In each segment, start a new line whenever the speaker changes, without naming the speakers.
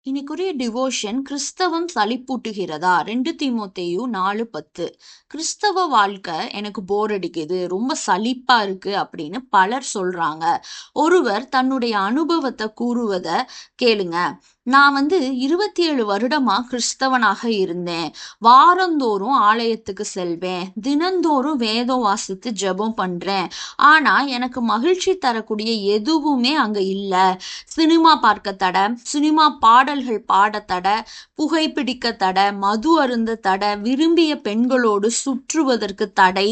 இன்னைக்குரிய devotion கிறிஸ்தவம் சலிப்பூட்டுகிறதா? 2 தீமோத்தேயு 4:10. கிறிஸ்தவ வாழ்க்கை எனக்கு போர் அடிக்குது, ரொம்ப சலிப்பா இருக்கு அப்படின்னு பலர் சொல்றாங்க. ஒருவர் தன்னுடைய அனுபவத்தை கூறுவத கேளுங்க. நான் 27 வருடமா கிறிஸ்தவனாக இருந்தேன். வாரந்தோறும் ஆலயத்துக்கு செல்வேன். தினந்தோறும் வேதம் வாசித்து ஜெபம் பண்றேன். ஆனா எனக்கு மகிழ்ச்சி தரக்கூடிய எதுவுமே அங்க இல்ல. சினிமா பார்க்க தடை, சினிமா பாடல்கள் பாட தடை, புகைப்பிடிக்க தடை, மது அருந்த தடை, விரும்பிய பெண்களோடு சுற்றுவதற்கு தடை.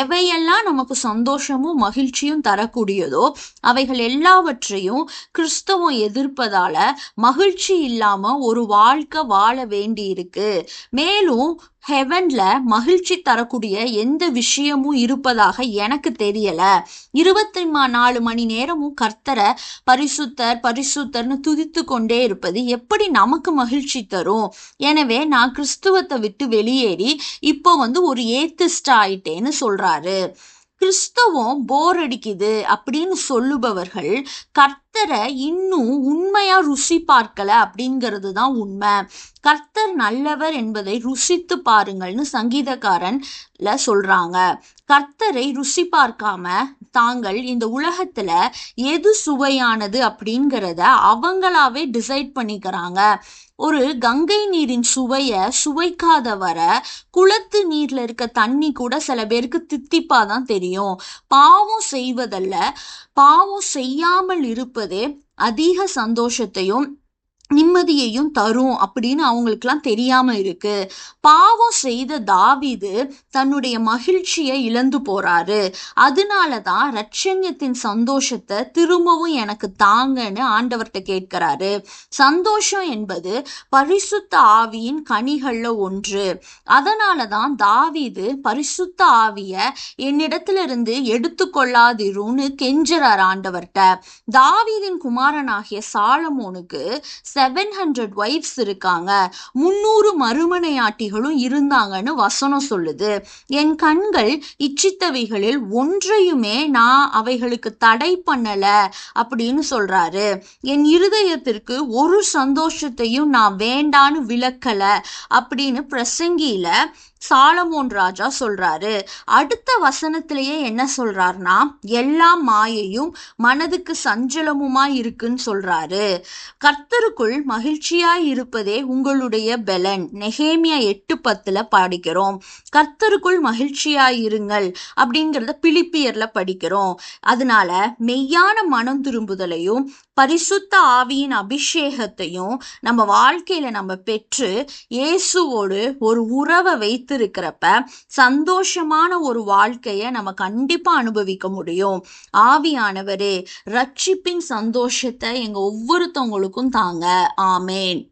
எவையெல்லாம் நமக்கு சந்தோஷமும் மகிழ்ச்சியும் தரக்கூடியதோ அவைகள் எல்லாவற்றையும் கிறிஸ்தவம் எதிர்ப்பதால மகிழ்ச்சி இல்லாம ஒரு வாழ்க்கை வாழ வேண்டி இருக்கு. மேலும் ஹெவன்ல மகிழ்ச்சி தரக்கூடிய எந்த விஷயமும் இருப்பதாக எனக்கு தெரியல. 24 மணி நேரமும் கர்த்தரை பரிசுத்தர் பரிசுத்தர்னு துதித்து கொண்டே இருப்பது எப்படி நமக்கு மகிழ்ச்சி தரும்? எனவே நான் கிறிஸ்துவத்தை விட்டு வெளியேறி இப்போ ஒரு ஏத்திஸ்ட் ஆயிட்டேன்னு சொல்றாரு. கிறிஸ்தவம் போர் அடிக்குது அப்படின்னு சொல்லுபவர்கள் கர்த்தரை இன்னும் உண்மையா ருசி பார்க்கல அப்படிங்கிறது தான் உண்மை. கர்த்தர் நல்லவர் என்பதை ருசித்து பாருங்கள்னு சங்கீதக்காரன்ல சொல்றாங்க. கர்த்தரை ருசி பார்க்காம தாங்கள் இந்த உலகத்துல எது சுவையானது அப்படிங்கிறத அவங்களாவே டிசைட் பண்ணிக்கிறாங்க. ஒரு கங்கை நீரின் சுவைய சுவைக்காத வர குளத்து நீர்ல இருக்க தண்ணி கூட சில பேருக்கு தித்திப்பாதான் தெரியும். பாவம் செய்வதல்ல, பாவம் செய்யாமல் இருப்பதே அதிக சந்தோஷத்தையும் நிம்மதியையும் தரும் அப்படின்னு அவங்களுக்குலாம் தெரியாம இருக்கு. பாவம் செய்த தாவீது தன்னுடைய மகிழ்ச்சியை இழந்து போறாரு. அதனாலதான் ரட்சண்யத்தின் சந்தோஷத்தை திரும்பவும் எனக்கு தாங்கன்னு ஆண்டவர்கிட்ட கேட்கிறாரு. சந்தோஷம் என்பது பரிசுத்த ஆவியின் கனிகள்ல ஒன்று. அதனாலதான் தாவீது பரிசுத்த ஆவிய என்னிடத்துல இருந்து எடுத்துக்கொள்ளாதிருன்னு கெஞ்சுறார் ஆண்டவர்கிட்ட. தாவீதின் குமாரனாகிய சாலமோனுக்கு 700 வைஃப்ஸ் இருக்காங்க, 300 மறுமனையாட்டிகளும் இருந்தாங்கன்னு வசனம் சொல்லுது. என் கண்கள் இச்சித்தவைகளில் ஒன்றையுமே நான் அவைகளுக்கு தடை பண்ணல அப்படின்னு சொல்றாரு. என் இருதயத்திற்கு ஒரு சந்தோஷத்தையும் நான் வேண்டான்னு விலக்கல அப்படின்னு பிரசங்கியில சாலமோன் ராஜா சொல்றாரு. அடுத்த வசனத்திலேயே என்ன சொல்றாருன்னா, எல்லா மாயையும் மனதுக்கு சஞ்சலமுமா இருக்குன்னு சொல்றாரு. கர்த்தருக்குள் மகிழ்ச்சியாய் இருப்பதே உங்களுடைய பெலன். நெகேமியா 8:10 படிக்கிறோம். கர்த்தருக்குள் மகிழ்ச்சியாய் இருங்கள் அப்படிங்கிறத பிலிப்பியர்ல படிக்கிறோம். அதனால மெய்யான மனம் திரும்புதலையும் பரிசுத்த ஆவியின் அபிஷேகத்தையும் நம்ம வாழ்க்கையில நம்ம பெற்று இயேசுவோடு ஒரு உறவை வைத்திருக்கிறப்ப சந்தோஷமான ஒரு வாழ்க்கைய நம்ம கண்டிப்பா அனுபவிக்க முடியும். ஆவியானவரே ரட்சிப்பின் சந்தோஷத்தை எங்க ஒவ்வொருத்தவங்களுக்கும் தாங்க. ஆமேன்.